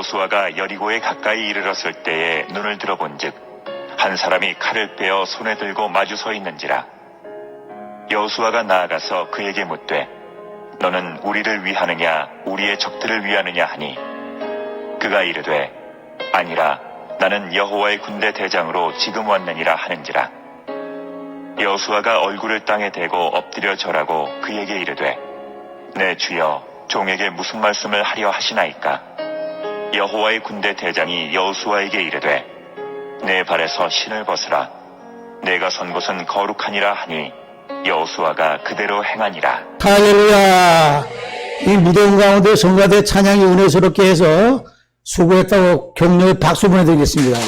여호수아가 여리고에 가까이 이르렀을 때에 눈을 들어본즉 한 사람이 칼을 빼어 손에 들고 마주 서 있는지라. 여호수아가 나아가서 그에게 묻되 너는 우리를 위하느냐 우리의 적들을 위하느냐 하니 그가 이르되 아니라 나는 여호와의 군대 대장으로 지금 왔느니라 하는지라. 여호수아가 얼굴을 땅에 대고 엎드려 절하고 그에게 이르되 내 주여 종에게 무슨 말씀을 하려 하시나이까. 여호와의 군대 대장이 여호수아에게 이르되 내 발에서 신을 벗으라. 내가 선 곳은 거룩하니라 하니 여호수아가 그대로 행하니라. 할렐루야. 이 무더운 가운데 성가대 찬양이 은혜스럽게 해서 수고했다고 격려의 박수 보내드리겠습니다.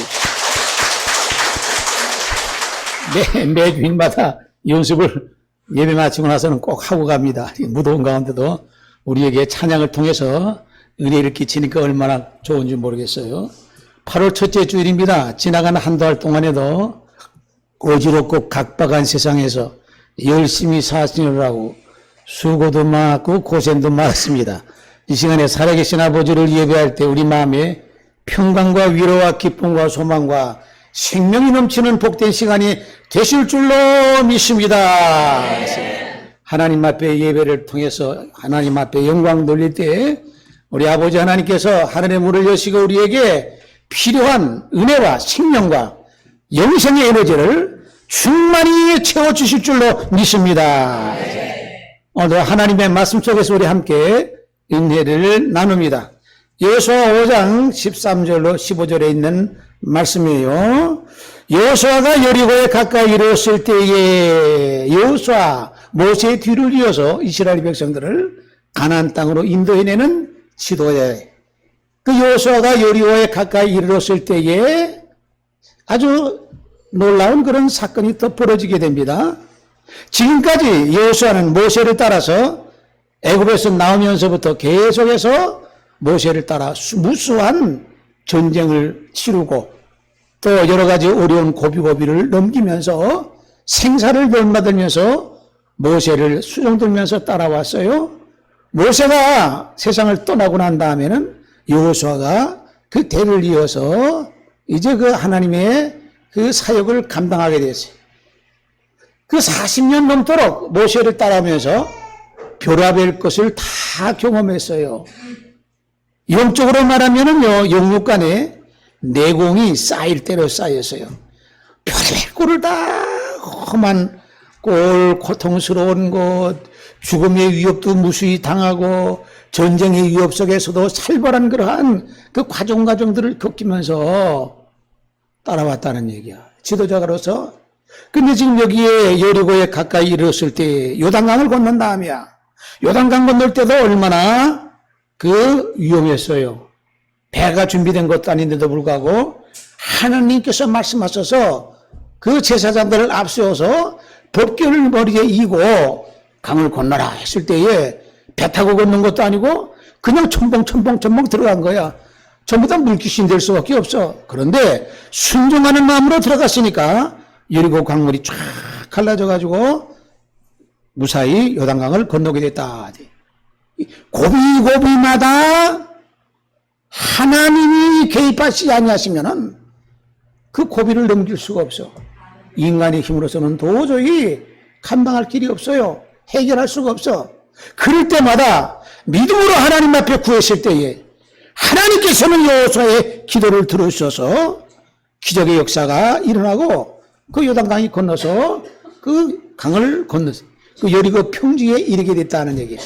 매 주일마다 연습을 예배 마치고 나서는 꼭 하고 갑니다. 무더운 가운데도 우리에게 찬양을 통해서 은혜를 끼치니까 얼마나 좋은지 모르겠어요. 8월 첫째 주일입니다. 지나가는 한 달 동안에도 어지럽고 각박한 세상에서 열심히 사시느라고 수고도 많고 고생도 많았습니다. 이 시간에 살아계신 아버지를 예배할 때 우리 마음에 평강과 위로와 기쁨과 소망과 생명이 넘치는 복된 시간이 되실 줄로 믿습니다. 하나님 앞에 예배를 통해서 하나님 앞에 영광 돌릴 때 우리 아버지 하나님께서 하늘의 문을 여시고 우리에게 필요한 은혜와 생명과 영생의 에너지를 충만히 채워주실 줄로 믿습니다. 오늘 하나님의 말씀 속에서 우리 함께 은혜를 나눕니다. 여호수아 5장 13절로 15절에 있는 말씀이에요. 여호수아가 여리고에 가까이 이르렀을 때에 여호수아 모세의 뒤를 이어서 이스라엘 백성들을 가나안 땅으로 인도해내는 지도자예요. 그 여호수아가 여리고에 가까이 이르렀을 때에 아주 놀라운 그런 사건이 또 벌어지게 됩니다. 지금까지 여호수아는 모세를 따라서 애굽에서 나오면서부터 계속해서 모세를 따라 무수한 전쟁을 치르고 또 여러 가지 어려운 고비고비를 넘기면서 생사를 면받으면서 모세를 수종들면서 따라왔어요. 모세가 세상을 떠나고 난 다음에는 여호수아가 그 대를 이어서 이제 그 하나님의 그 사역을 감당하게 됐어요. 그 40년 넘도록 모세를 따라오면서 별하별 것을 다 경험했어요. 영적으로 말하면은요, 영육간에 내공이 쌓일 대로 쌓였어요. 별별 꼴을 다 험한 꼴, 고통스러운 것, 죽음의 위협도 무수히 당하고 전쟁의 위협 속에서도 살벌한 그러한 그 과정들을 겪으면서 따라왔다는 얘기야. 지도자로서. 근데 지금 여기에 여리고에 가까이 이르렀을 때 요단강을 건넌 다음이야. 요단강 건널 때도 얼마나 그 위험했어요. 배가 준비된 것도 아닌데도 불구하고 하나님께서 말씀하셔서 그 제사장들을 앞세워서 법궤를 머리에 이고 강을 건너라 했을 때에 배 타고 건넌 것도 아니고 그냥 첨벙 들어간 거야. 전부 다 물귀신 될 수밖에 없어. 그런데 순종하는 마음으로 들어갔으니까 여리고 강물이 쫙 갈라져가지고 무사히 요단강을 건너게 됐다. 고비고비마다 하나님이 개입하시지 아니하시면은 그 고비를 넘길 수가 없어. 인간의 힘으로서는 도저히 감당할 길이 없어요. 해결할 수가 없어. 그럴 때마다 믿음으로 하나님 앞에 구했을 때에 하나님께서는 여호수아의 기도를 들으셔서 기적의 역사가 일어나고 그 요단강이 건너서 그 강을 건너서 그 여리고 평지에 이르게 됐다는 얘기예요.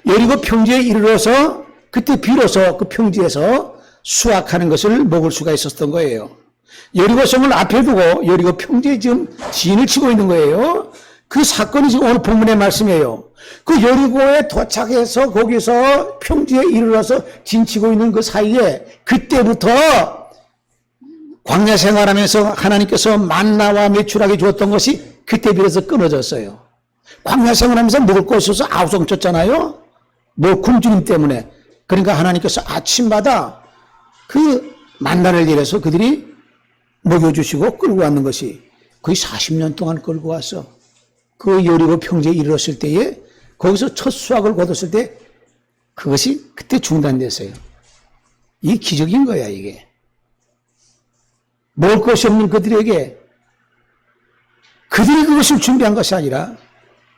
여리고 평지에 이르러서 그때 비로소 그 평지에서 수확하는 것을 먹을 수가 있었던 거예요. 여리고성을 앞에 두고 여리고 평지에 지금 진을 치고 있는 거예요. 그 사건이 지금 오늘 본문의 말씀이에요. 그 여리고에 도착해서 거기서 평지에 이르러서 진치고 있는 그 사이에 그때부터 광야 생활하면서 하나님께서 만나와 메추라기 주었던 것이 그때 비로소 끊어졌어요. 광야 생활하면서 먹을 거 없어서 아우성 쳤잖아요. 뭐 굶주림 때문에. 그러니까 하나님께서 아침마다 그 만나를 내려서 그들이 먹여주시고 끌고 왔는 것이 거의 40년 동안 끌고 왔어. 그 여리고 평지에 이르렀을 때에 거기서 첫 수확을 거뒀을 때 그것이 그때 중단됐어요. 이 기적인 거야, 이게. 먹을 것이 없는 그들에게 그들이 그것을 준비한 것이 아니라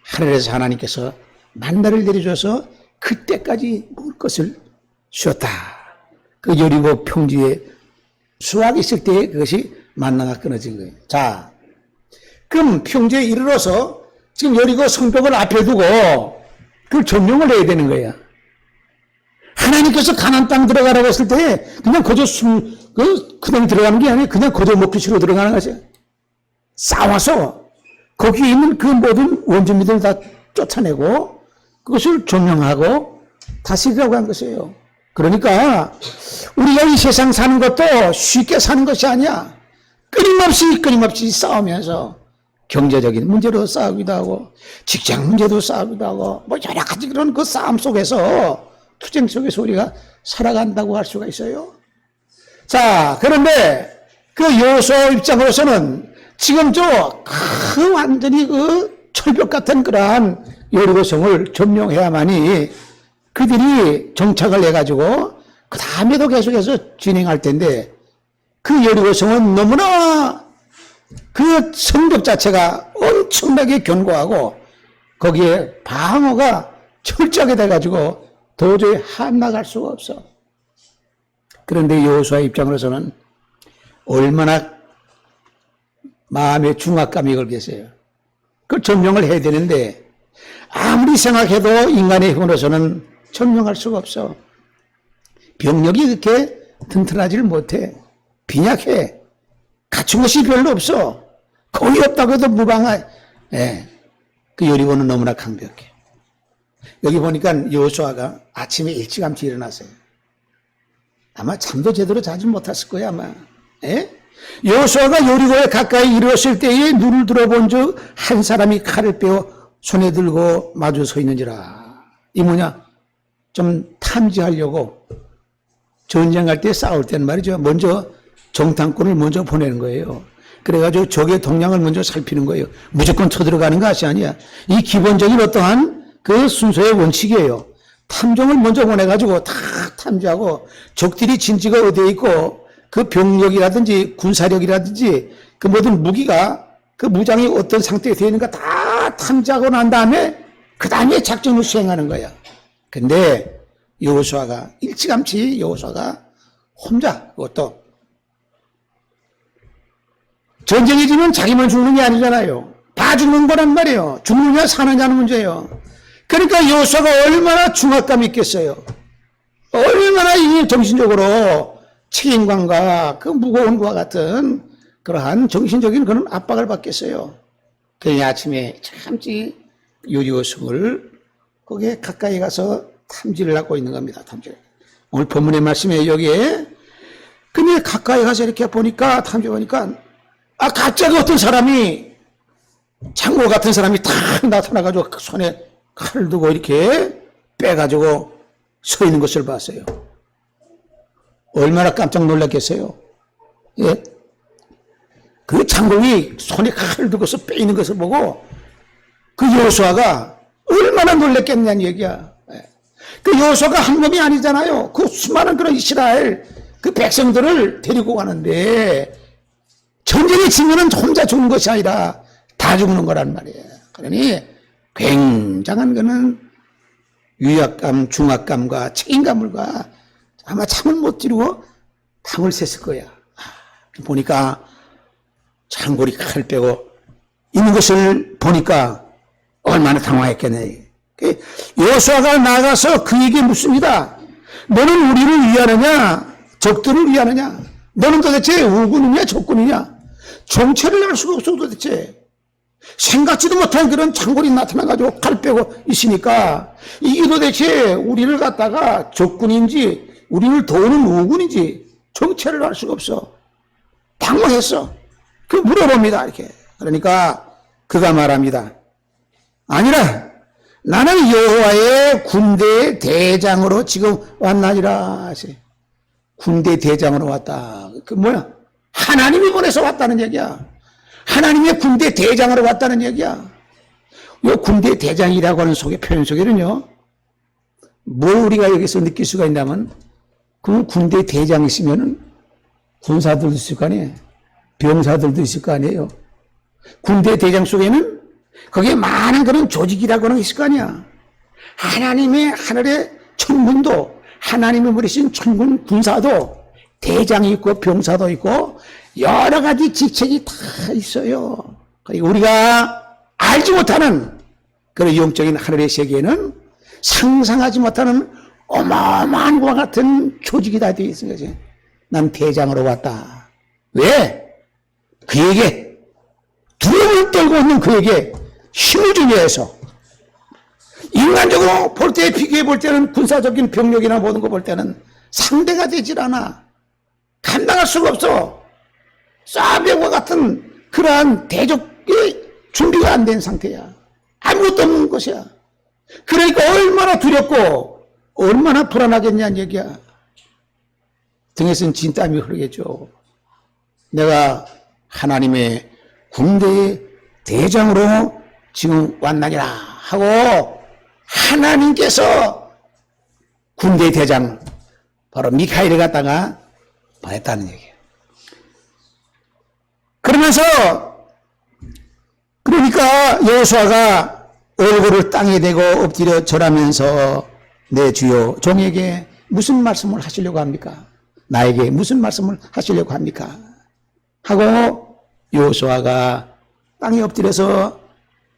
하늘에서 하나님께서 만나를 내려줘서 그때까지 먹을 것을 주었다. 그 여리고 평지에 수확이 있을 때에 그것이 만나가 끊어진 거예요. 자, 그럼 평지에 이르러서 지금 여리고 성벽을 앞에 두고 그걸 점령을 해야 되는 거예요. 하나님께서 가나안 땅 들어가라고 했을 때 그냥 거저 그냥 들어가는 게 아니에요. 그냥 거저 먹기 싫어 들어가는 거죠. 싸워서 거기에 있는 그 모든 원주민들 다 쫓아내고 그것을 점령하고 다스리라고 한 것이에요. 그러니까 우리가 이 세상 사는 것도 쉽게 사는 것이 아니야. 끊임없이 싸우면서 경제적인 문제로 싸우기도 하고 직장 문제도 싸우기도 하고 뭐 여러 가지 그런 그 싸움 속에서 투쟁 속에서 우리가 살아간다고 할 수가 있어요. 자, 그런데 그 여호수아 입장으로서는 지금 그 완전히 그 철벽 같은 그러한 여리고성을 점령해야만이 그들이 정착을 해가지고 그 다음에도 계속해서 진행할 텐데 그 여리고성은 너무나 그 성벽 자체가 엄청나게 견고하고 거기에 방어가 철저하게 돼가지고 도저히 한나갈 수가 없어. 그런데 여호수아 입장으로서는 얼마나 마음에 중압감이 걸겠어요. 그 점령을 해야 되는데 아무리 생각해도 인간의 힘으로서는 점령할 수가 없어. 병력이 그렇게 튼튼하지를 못해. 빈약해. 갖춘 것이 별로 없어. 거의 없다고 해도 무방해. 그 여리고는 너무나 강력해. 여기 보니까 여호수아가 아침에 일찌감치 일어났어요. 아마 잠도 제대로 자지 못했을 거야 아마. 여호수아가 여리고에 가까이 이르렀을 때에 눈을 들어본 즉 한 사람이 칼을 빼어 손에 들고 마주 서 있는지라. 이 뭐냐? 좀 탐지하려고 전쟁할 때 싸울 때는 말이죠. 먼저 정탐꾼을 먼저 보내는 거예요. 그래가지고 적의 동향을 먼저 살피는 거예요. 무조건 쳐들어가는 것이 아니야. 이 기본적인 어떠한 그 순서의 원칙이에요. 탐정을 먼저 보내가지고 다 탐지하고 적들이 진지가 어디에 있고 그 병력이라든지 군사력이라든지 그 모든 무기가 그 무장이 어떤 상태에 되어 있는가 다 탐지하고 난 다음에 그 다음에 작전을 수행하는 거야. 근데 여호수아가 일찌감치 여호수아가 혼자 그것도 전쟁이 지면 자기만 죽는 게 아니잖아요. 다 죽는 거란 말이에요. 죽느냐 사느냐는 문제예요. 그러니까 여호수아가 얼마나 중압감이 있겠어요. 얼마나 이 정신적으로 책임감과 그 무거운 것과 같은 그러한 정신적인 그런 압박을 받겠어요. 그러니 아침에 참지 여리고성을 거기에 가까이 가서 탐지를 하고 있는 겁니다. 탐지를. 오늘 본문의 말씀에 여기에 근데 가까이 가서 이렇게 보니까 탐지하니까 갑자기 어떤 사람이 장고 같은 사람이 탁 나타나가지고 손에 칼을 두고 이렇게 빼가지고 서 있는 것을 봤어요. 얼마나 깜짝 놀랐겠어요. 예? 그 장군이 손에 칼을 두고서 빼있는 것을 보고 그 여호수아가 얼마나 놀랐겠냐는 얘기야. 예. 그 여호수아가 한 놈이 아니잖아요. 그 수많은 그런 이스라엘 그 백성들을 데리고 가는데 전쟁이 지면은 혼자 죽는 것이 아니라 다 죽는 거란 말이에요. 그러니 굉장한 거는 위압감, 중압감과 책임감과 아마 잠을 못 이루고 밤을 샜을 거야. 보니까 장골이 칼 빼고 있는 것을 보니까 얼마나 당황했겠네. 여호수아가 나가서 그에게 묻습니다. 너는 우리를 위하느냐? 적들을 위하느냐? 너는 도대체 우군이냐? 적군이냐? 정체를 알 수가 없어 도대체. 생각지도 못한 그런 장골이 나타나가지고 칼 빼고 있으니까 이게 도대체 우리를 갖다가 적군인지 우리를 도우는 우군인지 정체를 알 수가 없어. 당황했어. 그 물어봅니다 이렇게. 그러니까 그가 말합니다. 아니라 나는 여호와의 군대 대장으로 지금 왔나니라. 군대 대장으로 왔다. 그 뭐야? 하나님이 보내서 왔다는 얘기야. 하나님의 군대 대장으로 왔다는 얘기야. 이 군대 대장이라고 하는 속의 표현 속에는요, 뭘 우리가 여기서 느낄 수가 있냐면, 그럼 군대 대장 있으면은 군사들도 있을 거 아니에요. 병사들도 있을 거 아니에요. 군대 대장 속에는 거기에 많은 그런 조직이라고는 있을 거 아니야. 하나님의 하늘의 천군도, 하나님이 보내신 천군 군사도 대장이 있고 병사도 있고 여러 가지 직책이 다 있어요. 그리고 우리가 알지 못하는 그런 영적인 하늘의 세계에는 상상하지 못하는 어마어마한 것과 같은 조직이 다 되어 있는 거지. 난 대장으로 왔다. 왜? 그에게 두려움을 떨고 있는 그에게 힘을 주기 위해서. 인간적으로 볼 때, 비교해 볼 때는 군사적인 병력이나 모든 거 볼 때는 상대가 되질 않아. 감당할 수가 없어. 쏴병과 같은 그러한 대적의 준비가 안 된 상태야. 아무것도 없는 것이야. 그러니까 얼마나 두렵고 얼마나 불안하겠냐는 얘기야. 등에서는 진땀이 흐르겠죠. 내가 하나님의 군대의 대장으로 지금 왔나니라 하고 하나님께서 군대 대장 바로 미카엘을 갖다가 보냈다는 얘기예요. 그러면서 그러니까 여호수아가 얼굴을 땅에 대고 엎드려 절하면서 내 주여 종에게 무슨 말씀을 하시려고 합니까? 나에게 무슨 말씀을 하시려고 합니까? 하고 여호수아가 땅에 엎드려서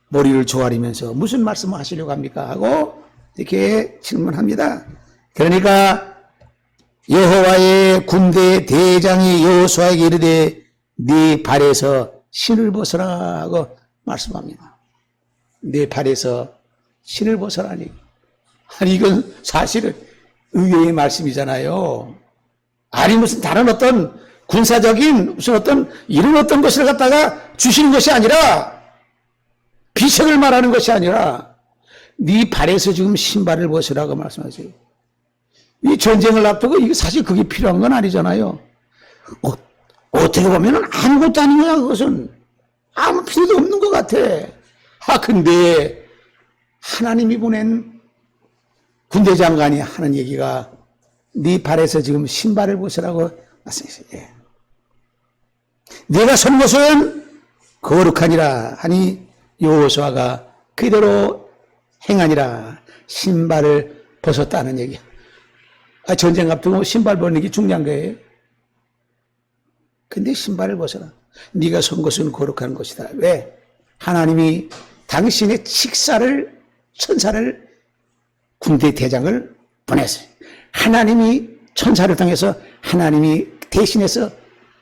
머리를 조아리면서 무슨 말씀을 하시려고 합니까? 하고 이렇게 질문합니다. 그러니까 여호와의 군대 대장이 여호수아에게 이르되 네 발에서 신을 벗어라 하고 말씀합니다. 네 발에서 신을 벗어라니. 아니 이건 사실은 의외의 말씀이잖아요. 아니 무슨 다른 어떤 군사적인 무슨 어떤 이런 어떤 것을 갖다가 주시는 것이 아니라 비책을 말하는 것이 아니라 네 발에서 지금 신발을 벗으라고 말씀하세요. 이 전쟁을 앞두고 이게 사실 그게 필요한 건 아니잖아요. 어떻게 보면 아무것도 아닌 거야. 그것은 아무 필요도 없는 것 같아. 근데 하나님이 보낸 군대 장관이 하는 얘기가 네 발에서 지금 신발을 벗으라고 말씀하세요. 네가 선 것은 거룩하니라 하니 여호수아가 그대로 행하니라 신발을 벗었다는 얘기야. 전쟁 앞두고 신발 벗는 게 중요한 거예요. 근데 신발을 벗어라. 네가 선 것은 거룩한 것이다. 왜? 하나님이 당신의 천사를 군대 대장을 보냈어요. 하나님이 천사를 통해서 하나님이 대신해서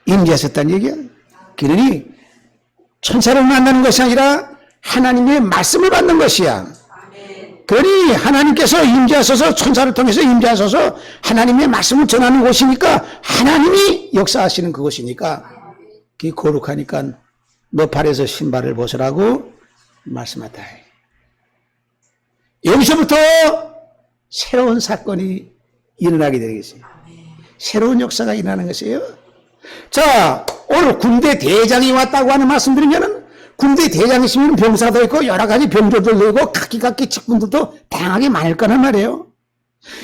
임재하셨다는 얘기야. 그러니 천사를 만나는 것이 아니라 하나님의 말씀을 받는 것이야. 그러니 하나님께서 임재하셔서 천사를 통해서 임재하셔서 하나님의 말씀을 전하는 곳이니까 하나님이 역사하시는 그곳이니까 그게 거룩하니까 너 발에서 신발을 벗으라고 말씀하다. 여기서부터 새로운 사건이 일어나게 되겠어요. 새로운 역사가 일어나는 것이에요. 자, 오늘 군대 대장이 왔다고 하는 말씀 드리면은 군대 대장이 있으면 병사도 있고 여러 가지 병조들도 있고 각기 직분들도 다양하게 많을 거란 말이에요.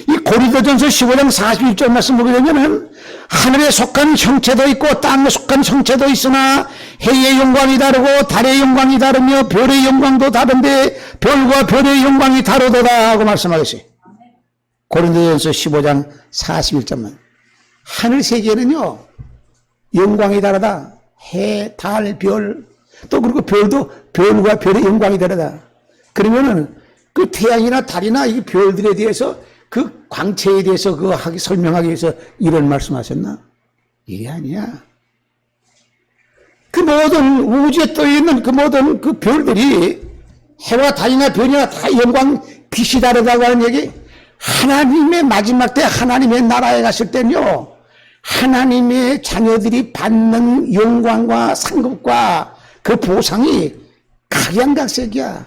이 고린도전서 15장 41절 말씀 보게 되면은 하늘에 속한 형체도 있고 땅에 속한 형체도 있으나 해의 영광이 다르고 달의 영광이 다르며 별의 영광도 다른데 별과 별의 영광이 다르도다 하고 말씀하셨어요. 고린도전서 15장 41절만. 하늘 세계는요 영광이 다르다. 해, 달, 별, 또 그리고 별도 별과 별의 영광이 다르다. 그러면은 그 태양이나 달이나 이 별들에 대해서 그 광채에 대해서 설명하기 위해서 이런 말씀하셨나? 이게 아니야. 그 모든 우주에 떠 있는 그 모든 그 별들이 해와 달이나 별이나 다 영광 빛이 다르다고 하는 얘기. 하나님의 마지막 때 하나님의 나라에 갔을 때는요. 하나님의 자녀들이 받는 영광과 상급과 그 보상이 각양각색이야.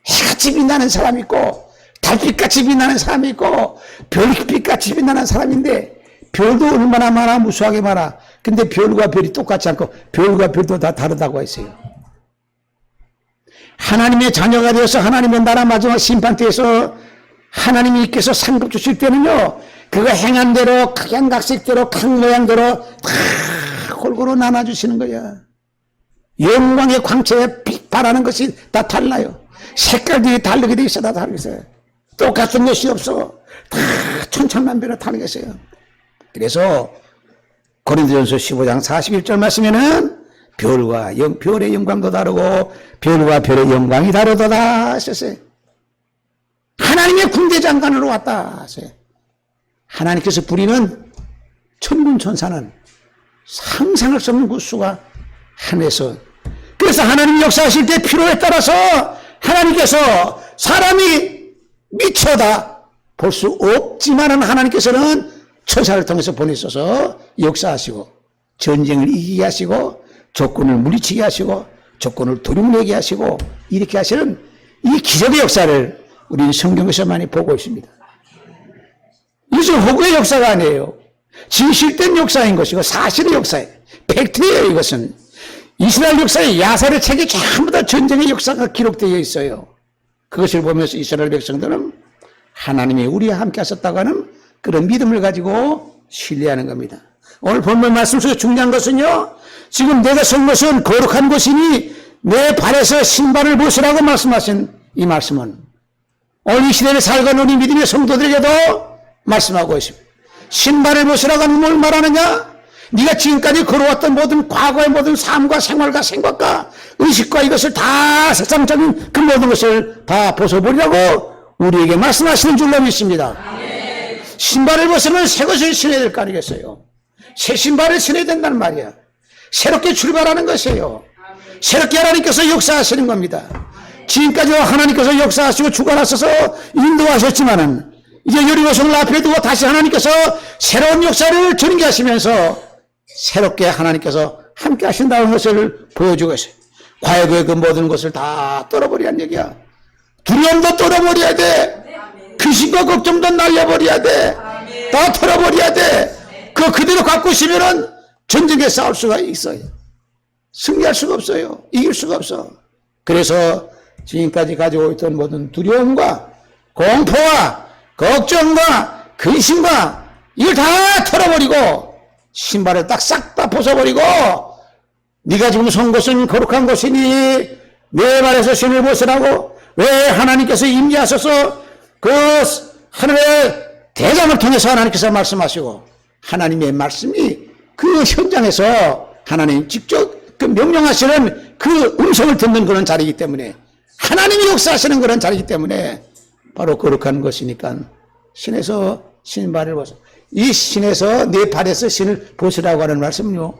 해같이 빛나는 사람이 있고 달빛같이 빛나는 사람이 있고 별빛같이 빛나는 사람인데 별도 얼마나 많아 무수하게 많아. 근데 별과 별이 똑같지 않고 별과 별도 다 다르다고 했어요. 하나님의 자녀가 되어서 하나님의 나라 마지막 심판대에서 하나님께서 상급 주실 때는요 그거 행한 대로 각양각색대로 각 모양대로 다 골고루 나눠주시는 거야. 영광의 광채에 빛발하는 것이 다 달라요. 색깔들이 다르게 돼 있어. 다 다르게 있어요. 똑같은 것이 없어. 다 천차만별로 다르게 있어요. 그래서 고린도전서 15장 41절 말씀에는 별의 영광도 다르고 별과 별의 영광이 다르도다 하셨어요. 하나님의 군대장관으로 왔다 하세요. 하나님께서 부리는 천군천사는 상상할 수 없는 구수가 하늘에서, 그래서 하나님 역사하실 때 필요에 따라서 하나님께서 사람이 미쳐다 볼 수 없지만은 하나님께서는 천사를 통해서 보내셔서 역사하시고 전쟁을 이기게 하시고 적군을 물리치게 하시고 적군을 도륙내게 하시고 이렇게 하시는 이 기적의 역사를 우리는 성경에서 많이 보고 있습니다. 이것은 허구의 역사가 아니에요. 진실된 역사인 것이고 사실의 역사예요. 팩트예요. 이것은 이스라엘 역사의 야살의 책에 전부 다 전쟁의 역사가 기록되어 있어요. 그것을 보면서 이스라엘 백성들은 하나님이 우리와 함께 하셨다고 하는 그런 믿음을 가지고 신뢰하는 겁니다. 오늘 본문 말씀 속에 중요한 것은요, 지금 내가 선 것은 거룩한 곳이니 내 발에서 신발을 벗으라고 말씀하신 이 말씀은 오늘 이 시대를 살아가는 우리 믿음의 성도들에게도 말씀하고 있습니다. 신발을 벗으라고 하는 뭘 말하느냐? 네가 지금까지 걸어왔던 모든 과거의 모든 삶과 생활과 생각과 의식과 이것을 다 세상적인 그 모든 것을 다 벗어버리라고 우리에게 말씀하시는 줄로 믿습니다. 신발을 벗으면 새 것을 신어야 될 거 아니겠어요? 새 신발을 신어야 된다는 말이야. 새롭게 출발하는 것이에요. 새롭게 하나님께서 역사하시는 겁니다. 지금까지 하나님께서 역사하시고 주관하셔서 인도하셨지만은 이제 여리고성을 앞에 두고 다시 하나님께서 새로운 역사를 전개하시면서 새롭게 하나님께서 함께 하신다는 것을 보여주고 있어요. 과거의 그 모든 것을 다 떨어버리라는 얘기야. 두려움도 떨어버려야 돼. 근심과 걱정도 날려버려야 돼. 다 털어버려야 돼. 그대로 갖고 있으면은 전쟁에 싸울 수가 있어요. 승리할 수가 없어요. 이길 수가 없어. 그래서 지금까지 가지고 있던 모든 두려움과 공포와 걱정과 근심과 이걸 다 털어버리고 신발을 딱 싹 다 벗어버리고 네가 지금 선 곳은 거룩한 곳이니 내 발에서 신을 벗으라고 왜 하나님께서 임재하셔서 그 하늘의 대장을 통해서 하나님께서 말씀하시고 하나님의 말씀이 그 현장에서 하나님 직접 그 명령하시는 그 음성을 듣는 그런 자리이기 때문에 하나님이 역사하시는 그런 자리이기 때문에 바로 거룩한 것이니까 신에서 신발을 벗어. 이 신에서 내 발에서 신을 벗으라고 하는 말씀은요.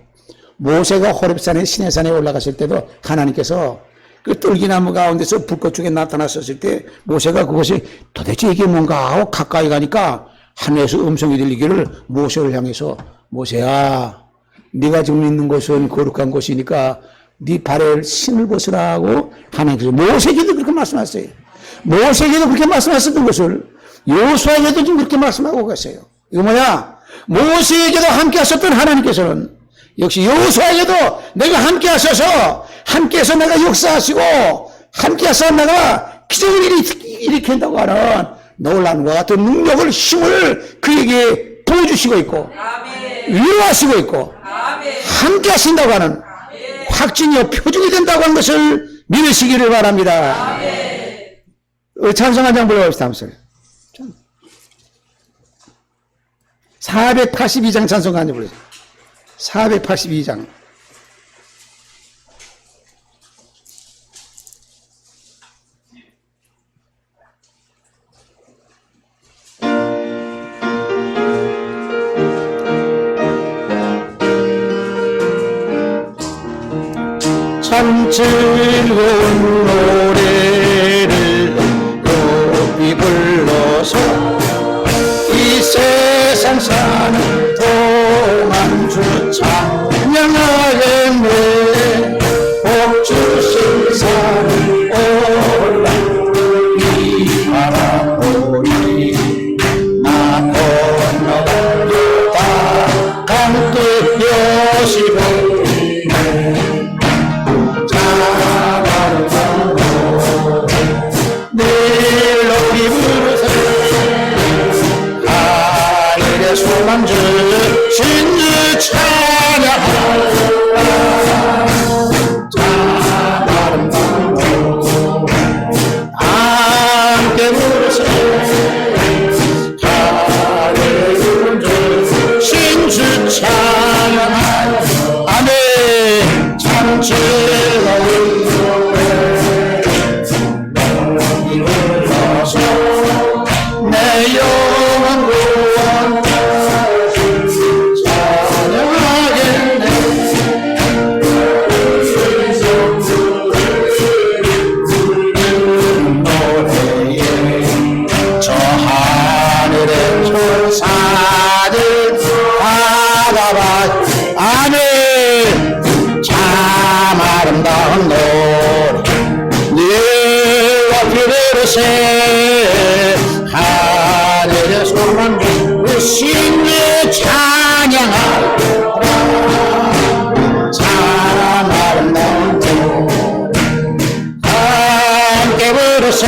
모세가 호렙산에 시내산에 올라갔을 때도 하나님께서 그 뜰기나무 가운데서 불꽃 중에 나타났었을 때 모세가 그것이 도대체 이게 뭔가 하고 가까이 가니까 하늘에서 음성이 들리기를 모세를 향해서 모세야 네가 지금 있는 곳은 거룩한 곳이니까 네 발에 신을 벗으라고 하나님께서 모세에게도 그렇게 말씀하셨어요. 모세에게도 그렇게 말씀하셨던 것을 여호수아에게도 지금 그렇게 말씀하고 계세요. 이거 뭐야? 모세에게도 함께 하셨던 하나님께서는 역시 여호수아에게도 내가 함께 하셔서 함께해서 내가 역사하시고 함께해서 내가 기적을 일으킨다고 하는 놀라운 것 같은 능력을 힘을 그에게 보여주시고 있고 위로하시고 있고 함께 하신다고 하는 확증이요 표적이 된다고 하는 것을 믿으시기를 바랍니다. 찬송 한 장 불러봅시다. 한번 482장 찬송 한 장 불러주세요. 482장. 참 즐거운 노래를 높이 불러서 이 세상 사는 동안 주 찬양하겠네. 복 주신 산을 올라 이 바라보니 나 건너다 강뜻 여시고 내일 높이 부르세 할렐루야 하늘의 소망 주신 주 찬양하라. 참 아름다운 함께 부르세 하늘의 주신 주 찬양하라. 아멘. 참 즐거운 내 영혼 구원하신 찬양하겠네. 노래에 저 하늘의 천사들 바라봐. 아멘. 참 아름다운 노래 네가 부르세 하늘의 소망 주신 찬양하라. 참 아름다운 노래 함께 부르세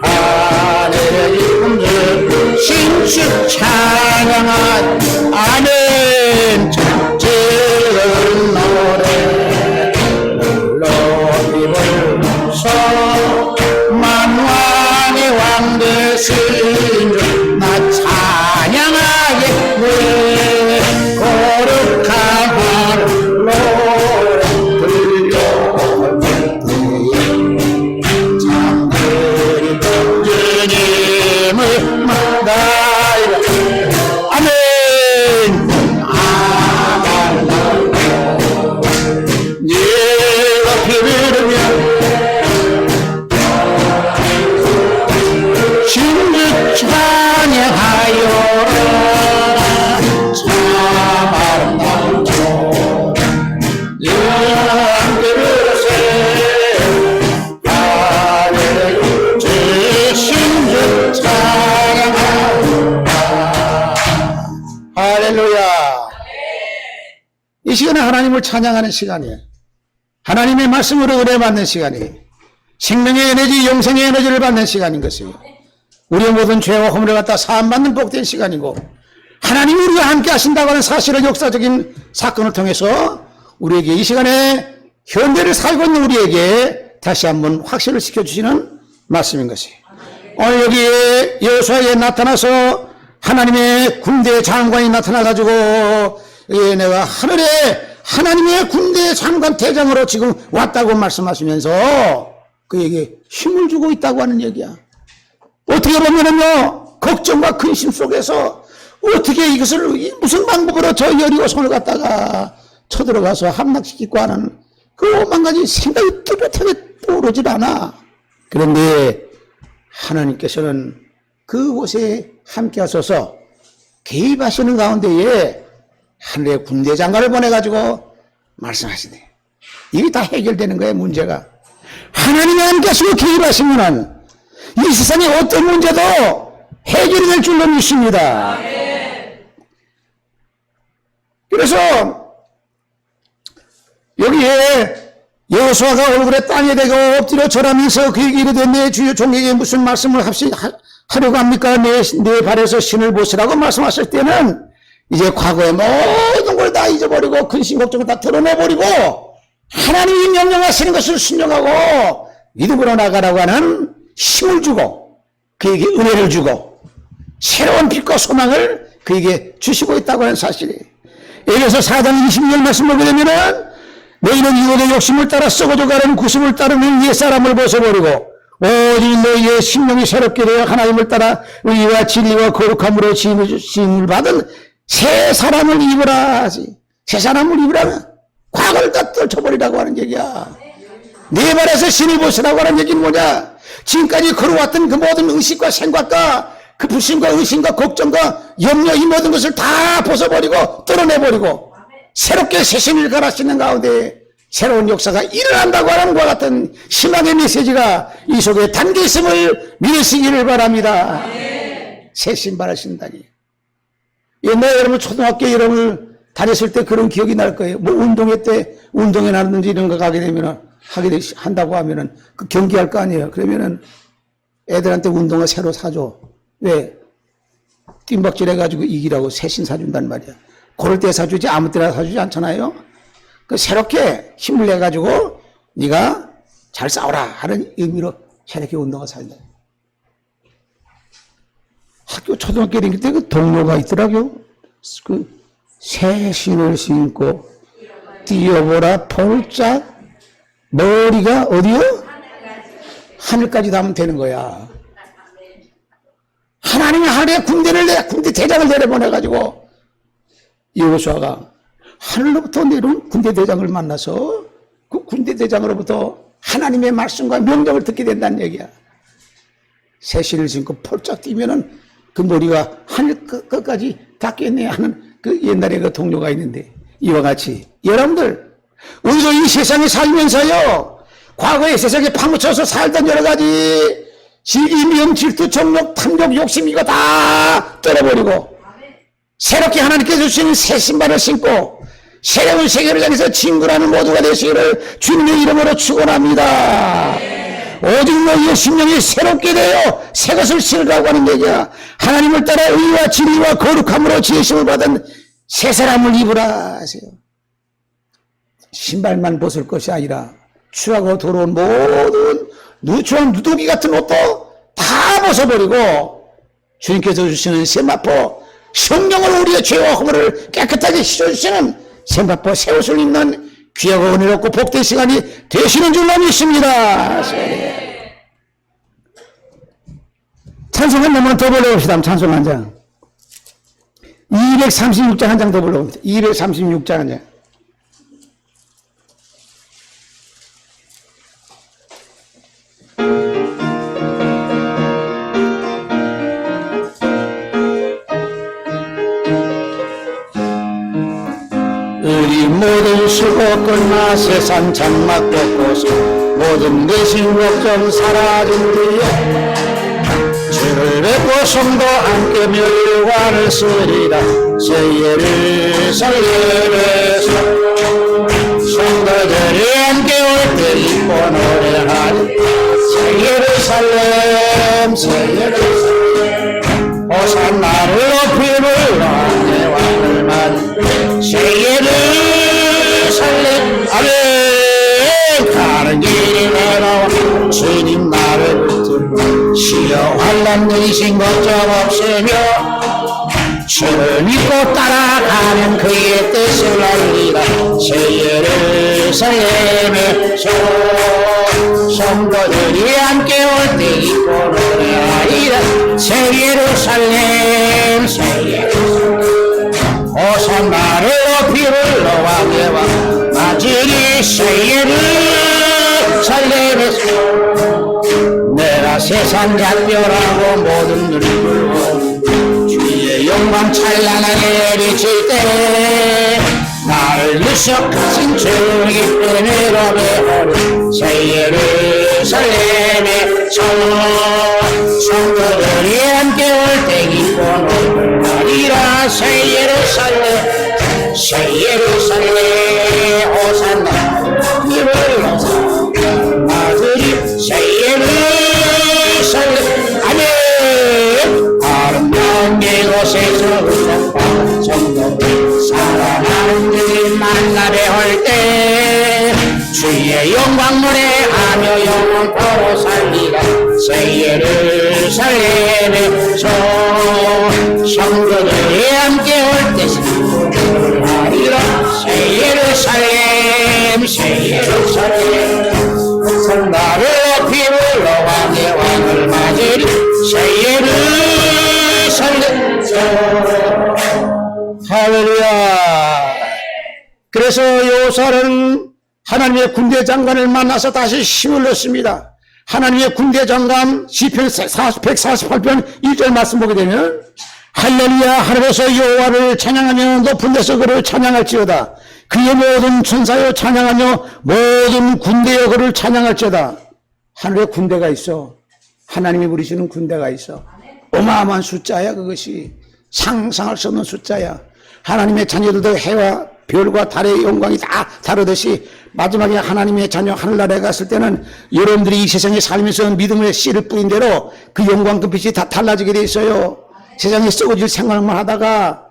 하늘의 이름을 신주 찬양하라. 아멘. 참 즐거운 노래 높이 불러서 만왕의 왕 되신 나 찬양하겠네. 거룩한 하늘 노래 들려올 때에 참들이 주님을 만나리라. 아멘. 아멘. 네가 비비르면 신주 찬양하여라. 참 아름다운 함께 부르세 하늘의 주 신주 찬양하여라. 할렐루야. 이 시간에 하나님을 찬양하는 시간이에요. 하나님의 말씀으로 은혜받는 시간이에요. 생명의 에너지, 영생의 에너지를 받는 시간인 것이에요. 우리의 모든 죄와 허물을 갖다 사함받는 복된 시간이고, 하나님이 우리와 함께 하신다고 하는 사실을 역사적인 사건을 통해서 우리에게 이 시간에 현대를 살고 있는 우리에게 다시 한번 확실을 시켜주시는 말씀인 것이에요. 오늘 여기에 여호수아에 나타나서 하나님의 군대 장관이 나타나가지고 내가 하늘에 하나님의 군대 장관 대장으로 지금 왔다고 말씀하시면서 그에게 힘을 주고 있다고 하는 얘기야. 어떻게 보면은요, 걱정과 근심 속에서 어떻게 이것을 무슨 방법으로 저 여리고성을 갖다가 쳐들어가서 함락시키고 하는 그 오만 가지 생각이 뚜렷하게 떠오르질 않아. 그런데 하나님께서는 그곳에 함께 하셔서 개입하시는 가운데에 하늘의 군대 장관을 보내가지고 말씀하시네. 이게 다 해결되는 거예요, 문제가. 하나님이 함께 하시고 개입하시면 이 세상의 어떤 문제도 해결이 될 줄로 믿습니다. 그래서 여기에 여호수아가 얼굴에 땅에 대고 엎드려 절하면서 그에게 이르되 내 주여 종에게 무슨 말씀을 하려고 합니까? 내 발에서 신을 보시라고 말씀하실 때는 이제 과거의 모든 걸 다 잊어버리고 근심 걱정을 다 털어내버리고 하나님이 명령하시는 것을 순종하고 믿음으로 나가라고 하는 힘을 주고 그에게 은혜를 주고 새로운 빛과 소망을 그에게 주시고 있다고 하는 사실이에요. 에베소 4장 26절 말씀 보게 되면은 너희는 유혹의 욕심을 따라 썩어져 가는 구심을 따르는 옛사람을 벗어버리고 오직 너희의 심령이 새롭게 되어 하나님을 따라 의와 진리와 거룩함으로 지음을 받은 새 사람을 입으라 하지. 새 사람을 입으라면 과거를 다 떨쳐버리라고 하는 얘기야. 네 발에서 신을 벗으라고 하는 얘기는 뭐냐? 지금까지 걸어왔던 그 모든 의식과 생각과 그 불신과 의심과 걱정과 염려 이 모든 것을 다 벗어버리고 뚫어내버리고 새롭게 새 신을 갈아쓰는 가운데 새로운 역사가 일어난다고 하는 것과 같은 희망의 메시지가 이 속에 담겨 있음을 믿으시기를 바랍니다. 새 신발을 신다니. 옛날에 여러분 초등학교 여러분을 다녔을 때 그런 기억이 날 거예요. 뭐 운동회 때 운동회 나든지 이런 거 가게 되면은 한다고 하면은 그 경기할 거 아니에요. 그러면은 애들한테 운동화 새로 사줘. 왜? 뜀박질해가지고 이기라고 새신 사준단 말이야. 그럴 때 사주지 아무 때나 사주지 않잖아요. 그 새롭게 힘을 내가지고 네가 잘 싸워라 하는 의미로 새롭게 운동을 살다. 학교 초등학교 다닐 때 그 동료가 있더라고요. 그 새 신을 신고 뛰어보라 폴짝 머리가 어디요? 하늘까지 닿으면 되는 거야. 하나님이 하늘에 군대 대장을 내려보내가지고 여호수아가 하늘로부터 내려온 군대 대장을 만나서 그 군대 대장으로부터 하나님의 말씀과 명령을 듣게 된다는 얘기야. 새 신을 신고 폴짝 뛰면은 그 머리가 하늘 끝까지 닿겠네 하는 그 옛날에 그 동료가 있는데, 이와 같이 여러분들 우리도 이 세상에 살면서요, 과거에 세상에 파묻혀서 살던 여러 가지 시기, 미움, 질투, 정욕, 탐욕, 욕심 이거 다 떨어버리고 새롭게 하나님께서 주시는 새 신발을 신고 새로운 세계를 향해서 진군하는 모두가 되시기를 주님의 이름으로 축원합니다. 오직 너희의 심령이 새롭게 되어 새 것을 신으라고 하는 얘기야. 하나님을 따라 의와 진리와 거룩함으로 지으심을 받은 새 사람을 입으라 하세요. 신발만 벗을 것이 아니라 추하고 더러운 모든 누추한 누더기 같은 옷도 다 벗어버리고 주님께서 주시는 세마포 성령을 우리의 죄와 허물을 깨끗하게 씻어주시는 세마포 새 옷을 입는 귀하고 은혜롭고 복된 시간이 되시는 줄로 믿습니다. 찬송 한 장만 더 불러봅시다. 찬송 한 장. 236장 한 장 더 불러봅니다. 236장 한 장. 우리 모든 수고 끝나 세상 장막 벗고서 모든 내신 걱정 사라진 뒤에 주를 뵙고 성도 함께 멸관을 쓰리라. 새 예루살렘에서 성도들이 함께 올 때 입고 노래하리. 새 예루살렘 새 예루살렘 호산나를 높이 불러 내 왕을 맞이. 새 예루살렘 아멘. 가는 길이 내려와 주님 나를 붙들고 시여 환난 근심 걱정 없으며 주를 믿고 따라가면 그의 뜻을 알리라. 새 예루살렘에서 성도들이 함께 올 때 입고 노래하리라. 새 예루살렘 새 예루살렘 호산나를 높이 불러 왕의 왕 맞으리. 새 예루살렘에서 내가 세상 작별하고 모든 눈을 불고 주의 영광 찬란하게 비칠 때 나를 유속하신 주의 은혜로 배우리. 새 예루살렘에서 성도들이 함께 올 때 기뻐 노래하리라. 새 예루살렘 새 예루살렘 호산나 이를 맞으리. 새 예루살렘 아멘. 아름다운 이곳에서 의롭다 성도들 살아나는 주님 만나 배울 때 주의 영광 노래하며 영원토록 살리라. 새 예루살렘에서 성도들이 함께 올 때 하리라. 새 예루살렘 새 예루살렘 성나를 높이 불러 왕의 왕을 맞으리. 새 예루살렘 할렐루야. 그래서 여호수아는 하나님의 군대 장관을 만나서 다시 힘을 얻습니다. 하나님의 군대 장관 시편 148편 1절 말씀 보게 되면 할렐루야 하늘에서 여호와를 찬양하며 높은 데서 그를 찬양할지어다. 그의 모든 천사여 찬양하며 모든 군대여 그를 찬양할지어다. 하늘에 군대가 있어. 하나님이 부리시는 군대가 있어. 어마어마한 숫자야. 그것이 상상할 수 없는 숫자야. 하나님의 자녀들도 해와 별과 달의 영광이 다 다르듯이 마지막에 하나님의 자녀 하늘나라에 갔을 때는 여러분들이 이 세상에 살면서 믿음의 씨를 뿌린 대로 그 영광 그 빛이 다 달라지게 돼 있어요. 세상에 썩어질 생활만 하다가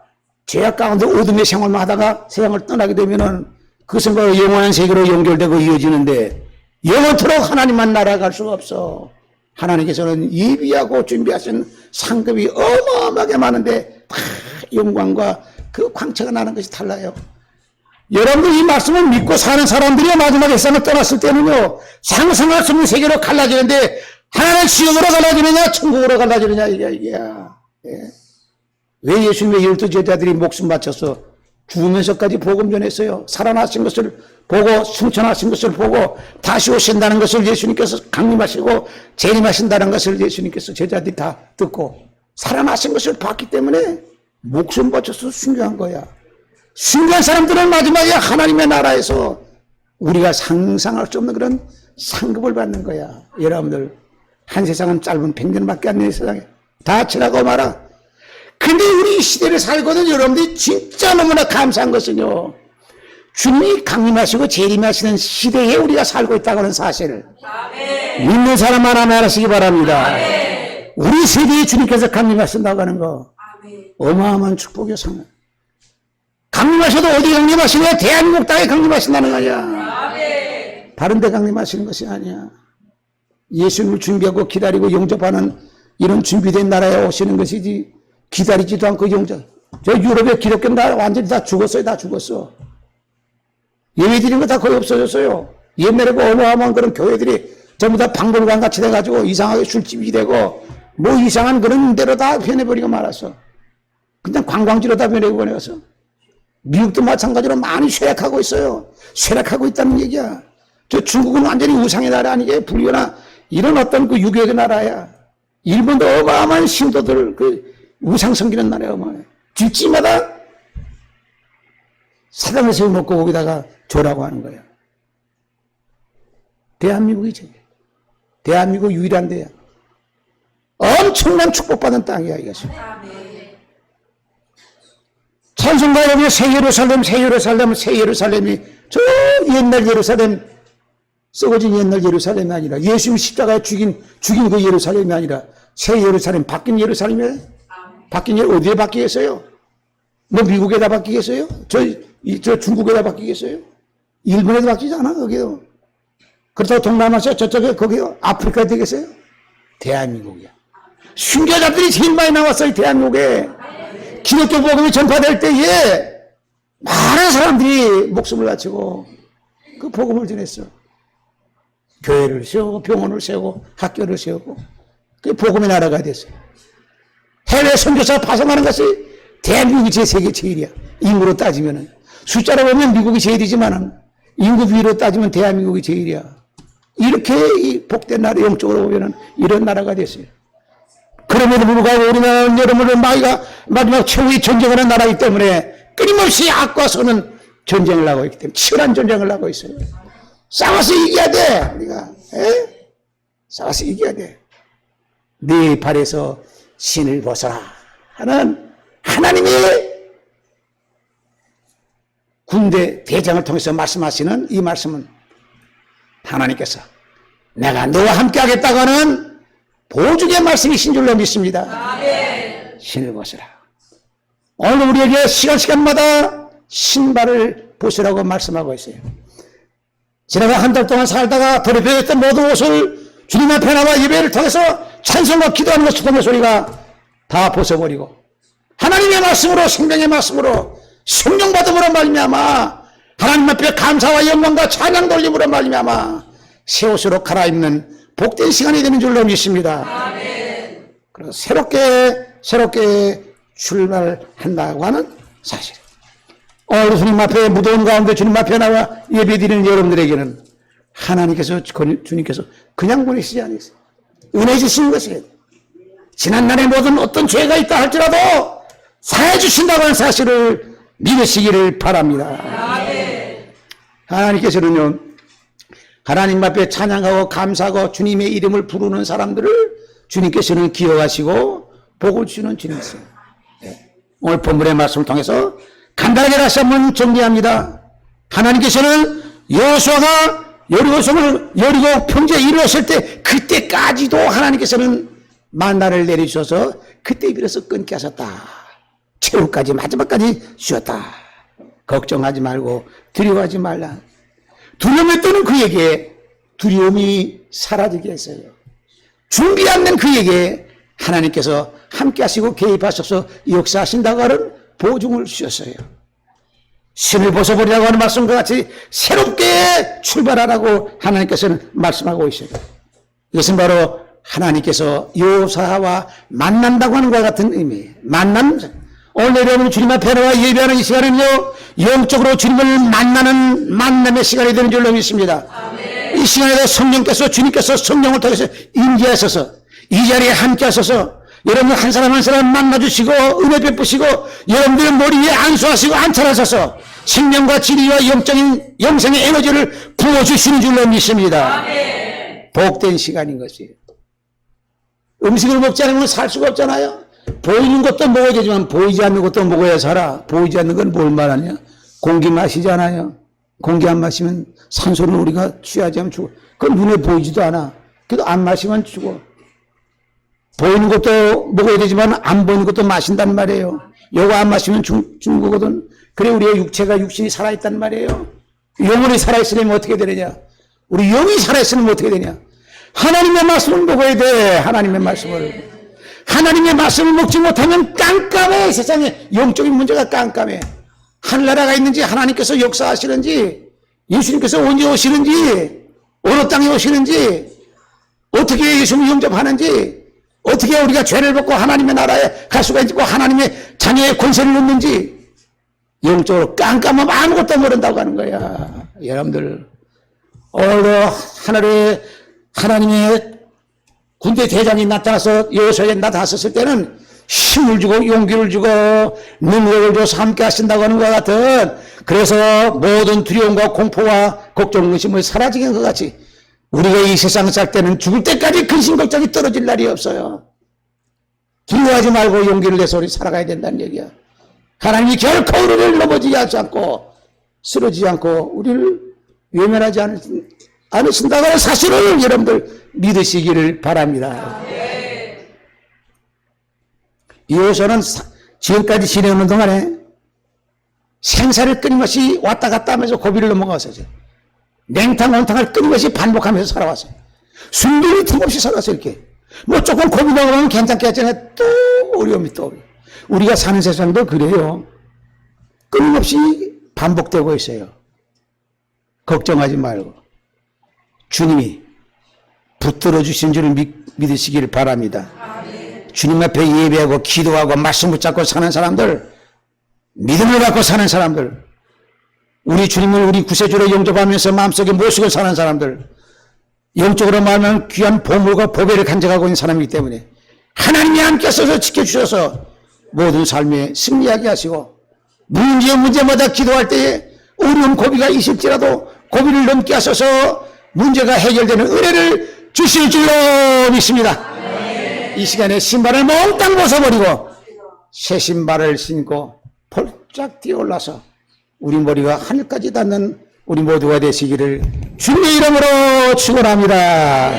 죄악 가운데 어둠의 생활만 하다가 세상을 떠나게 되면은 그것은 그 영원한 세계로 연결되고 이어지는데 영원토록 하나님만 날아갈 수가 없어. 하나님께서는 예비하고 준비하신 상급이 어마어마하게 많은데 다 영광과 그 광채가 나는 것이 달라요. 여러분들 이 말씀을 믿고 사는 사람들이 마지막에 세상을 떠났을 때는요, 상상할 수 없는 세계로 갈라지는데 하나는 지옥으로 갈라지느냐 천국으로 갈라지느냐 이게야. 예. 왜 예수님의 12제자들이 목숨 바쳐서 죽으면서까지 복음 전했어요? 살아나신 것을 보고 승천하신 것을 보고 다시 오신다는 것을 예수님께서 강림하시고 재림하신다는 것을 예수님께서 제자들이 다 듣고 살아나신 것을 봤기 때문에 목숨 바쳐서 순교한 거야. 순교한 사람들은 마지막에 하나님의 나라에서 우리가 상상할 수 없는 그런 상급을 받는 거야. 여러분들 한 세상은 짧은 100년밖에 안 되는 세상에 다 지나고 말아. 근데 우리 이 시대를 살거든 여러분들이 진짜 너무나 감사한 것은요, 주님이 강림하시고 재림하시는 시대에 우리가 살고 있다고 하는 사실을 믿는 사람 하나만 하시기 바랍니다. 우리 세대에 주님께서 강림하신다고 하는 거 어마어마한 축복이요. 상을 강림하셔도 어디 강림하시냐? 대한민국 땅에 강림하신다는 거야. 다른 데 강림하시는 것이 아니야. 예수님을 준비하고 기다리고 영접하는 이런 준비된 나라에 오시는 것이지 기다리지도 않고 영접. 저 유럽의 기독교는 다 완전히 다 죽었어요. 다 죽었어. 예배 드리는 거 다 거의 없어졌어요. 옛날에 그 어마어마한 그런 교회들이 전부 다 박물관 같이 돼가지고 이상하게 술집이 되고 뭐 이상한 그런 데로 다 변해버리고 말았어. 그냥 관광지로 다 변해버려서. 미국도 마찬가지로 많이 쇠락하고 있어요. 쇠락하고 있다는 얘기야. 저 중국은 완전히 우상의 나라 아니게 불교나 이런 어떤 그 유교의 나라야. 일본도 어마어마한 신도들 그 우상 섬기는 나라야. 어마어마해. 집집마다 사당을 세워놓고 거기다가 조라고 하는 거야. 대한민국이지. 대한민국 유일한 데야. 엄청난 축복받은 땅이야 이것이. 찬송가 여러분 새 예루살렘 새 예루살렘 새 예루살렘이 저 옛날 예루살렘 썩어진 옛날 예루살렘이 아니라 예수님 십자가에 죽인 그 예루살렘이 아니라 새 예루살렘 바뀐 예루살렘이에요. 바뀐 어디에 바뀌겠어요? 뭐 미국에다 바뀌겠어요? 저 중국에다 바뀌겠어요? 일본에도 바뀌지 않아 거기요. 그렇다고 동남아시아 저쪽에 거기요 아프리카에 되겠어요? 대한민국이야. 순교자들이 제일 많이 나왔어요 대한민국에. 기독교 복음이 전파될 때에 많은 사람들이 목숨을 바치고 그 복음을 전했어. 교회를 세우고 병원을 세우고 학교를 세우고 그 복음의 나라가 됐어요. 해외 선교사 파송하는 것이 대한민국이 세계 제일이야. 인구로 따지면은 숫자로 보면 미국이 제일이지만은 인구 비율로 따지면 대한민국이 제일이야. 이렇게 이 복된 나라 영적으로 보면은 이런 나라가 됐어요. 그럼에도 불구하고 우리나라는 여러분들 마지막 최후의 전쟁을 하는 나라이기 때문에 끊임없이 악과 선은 전쟁을 하고 있기 때문에 치열한 전쟁을 하고 있어요. 싸워서 이겨야 돼. 우리가 싸워서 이겨야 돼. 네 발에서 신을 벗어라 하는 하나님의 군대 대장을 통해서 말씀하시는 이 말씀은 하나님께서 내가 너와 함께 하겠다고 하는 보증의 말씀이신 줄로 믿습니다. 아멘. 신을 벗으라. 오늘 우리에게 시간마다 신발을 벗으라고 말씀하고 있어요. 지난 한 달 동안 살다가 더럽혀졌던 모든 옷을 주님 앞에 나와 예배를 통해서 찬송과 기도하는 것 소금의 소리가 다 벗어버리고 하나님의 말씀으로 생명의 말씀으로 성령 받음으로 말미암아 하나님 앞에 감사와 영광과 찬양 돌림으로 말미암아 새 옷으로 갈아입는 복된 시간이 되는 줄로 믿습니다. 아멘. 그래서 새롭게 출발한다고 하는 사실. 오늘 주님 앞에 무더운 가운데 주님 앞에 나와 예배드리는 여러분들에게는 주님께서 그냥 보내시지 않으세요. 은혜 주시는 것이에요. 지난날에 모든 어떤 죄가 있다 할지라도 사해 주신다고 하는 사실을 믿으시기를 바랍니다. 아멘. 하나님께서는요, 하나님 앞에 찬양하고 감사하고 주님의 이름을 부르는 사람들을 주님께서는 기억하시고 복을 주시는 주님이세요. 네. 오늘 본문의 말씀을 통해서 간단하게 다시 한번 정리합니다. 하나님께서는 여호수아가 여리고 평지에 이르렀을 때 그때까지도 하나님께서는 만나를 내리셔서 그때 비로소 끊게 하셨다. 최후까지 마지막까지 주셨다. 걱정하지 말고 두려워하지 말라. 두려움했더니 그에게 두려움이 사라지게 했어요. 준비 않는 그에게 하나님께서 함께 하시고 개입하셔서 역사하신다고 하는 보증을 주셨어요. 신을 벗어버리라고 하는 말씀과 같이 새롭게 출발하라고 하나님께서는 말씀하고 계셔요. 이것은 바로 하나님께서 요사와 만난다고 하는 것과 같은 의미예요. 오늘 여러분 주님 앞에 나와 예배하는 이 시간은요, 영적으로 주님을 만나는 만남의 시간이 되는 줄로 믿습니다. 이 시간에도 성령께서, 주님께서 성령을 통해서 임재하셔서 이 자리에 함께 하셔서 여러분 한 사람 한 사람 만나주시고 은혜 베푸시고 여러분들의 머리 위에 안수하시고 안찰하셔서 생명과 진리와 영적인 영생의 에너지를 부어주시는 줄로 믿습니다. 복된 시간인 것이에요. 음식을 먹지 않으면 살 수가 없잖아요. 보이는 것도 먹어야 되지만 보이지 않는 것도 먹어야 살아. 보이지 않는 건 뭘 말하냐? 공기 마시잖아요. 공기 안 마시면 산소를 우리가 취하지 않으면 죽어. 그건 눈에 보이지도 않아. 그래도 안 마시면 죽어. 보이는 것도 먹어야 되지만 안 보이는 것도 마신단 말이에요. 요거 안 마시면 죽는 거거든. 그래 우리의 육체가 육신이 살아있단 말이에요. 영혼이 살아있으려면 어떻게 되느냐? 우리 영이 살아있으면 어떻게 되냐? 하나님의 말씀을 먹어야 돼. 하나님의 말씀을. 하나님의 말씀을 먹지 못하면 깜깜해. 세상에 영적인 문제가 깜깜해. 하늘나라가 있는지 하나님께서 역사하시는지 예수님께서 언제 오시는지 어느 땅에 오시는지 어떻게 예수님을 영접하는지 어떻게 우리가 죄를 벗고 하나님의 나라에 갈 수가 있고 하나님의 자녀의 권세를 얻는지 영적으로 깜깜하면 아무것도 모른다고 하는 거야. 여러분들 오늘도 하늘에 하나님의 군대 대장이 나타나서 여호수아에 나타났을 때는 힘을 주고 용기를 주고 능력을 줘서 함께 하신다고 하는 것 같은, 그래서 모든 두려움과 공포와 걱정, 의심을 사라지게 한 것 같이 우리가 이 세상 살 때는 죽을 때까지 근심 걱정이 떨어질 날이 없어요. 두려워하지 말고 용기를 내서 우리 살아가야 된다는 얘기야. 하나님이 결코 우리를 넘어지게 하지 않고 쓰러지지 않고 우리를 외면하지 않으신다고 하는 사실을 여러분들 믿으시기를 바랍니다. 여호수아는 지금까지 지내는 동안에 생사를 끊임없이 왔다 갔다 하면서 고비를 넘어갔어요. 냉탕 온탕을 끊임없이 반복하면서 살아왔어요. 순전히 틈없이 살았어요. 이렇게 뭐 조금 고비 넘어가면 괜찮게 했잖아요. 또 어려움이 또 우리가 사는 세상도 그래요. 끊임없이 반복되고 있어요. 걱정하지 말고 주님이 붙들어 주신 줄을 믿으시기를 바랍니다. 주님 앞에 예배하고 기도하고 말씀 붙잡고 사는 사람들, 믿음을 갖고 사는 사람들, 우리 주님을 우리 구세주로 영접하면서 마음속에 모시고 사는 사람들, 영적으로 말하면 귀한 보물과 보배를 간직하고 있는 사람이기 때문에 하나님이 함께 서서 지켜주셔서 모든 삶에 승리하게 하시고 문제마다 기도할 때에 어려운 고비가 있을지라도 고비를 넘게 하셔서 문제가 해결되는 은혜를 주실 줄로 믿습니다. 이 시간에 신발을 몽땅 벗어버리고 새 신발을 신고 폴짝 뛰어올라서 우리 머리가 하늘까지 닿는 우리 모두가 되시기를 주님의 이름으로 축원합니다.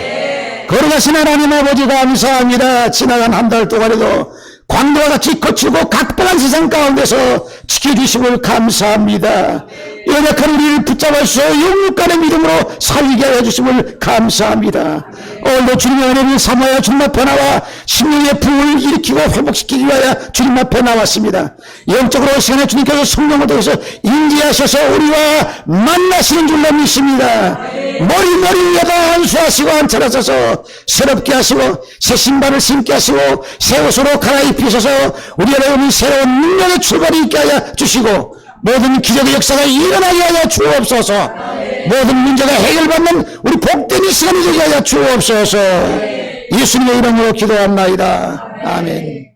걸어가신 하나님 아버지 감사합니다. 지나간 한 달 동안에도 광도와 같이 거칠고 각박한 세상 가운데서 지켜주심을 감사합니다. 연약한 우리를 붙잡아서 영육간의 믿음으로 살게 하여 주심을 감사합니다. 오늘도 주님의 은혜를 삼아야 주님 앞에 나와 심령의 부흥을 일으키고 회복시키기 위하여 주님 앞에 나왔습니다. 영적으로 시간에 주님께서 성령을 통해서 인지하셔서 우리와 만나시는 줄로 믿습니다. 머리 위에다 안수하시고 안찰하셔서 새롭게 하시고 새 신발을 신게 하시고 새 옷으로 갈아입히셔서 우리 여러분이 새로운 능력의 출발이 있게 하여 주시고 모든 기적의 역사가 일어나게 하여 주옵소서. 모든 문제가 해결받는 우리 복된 이 시간이 되게 하여 주옵소서. 예수님의 이름으로 기도합나이다. 아멘.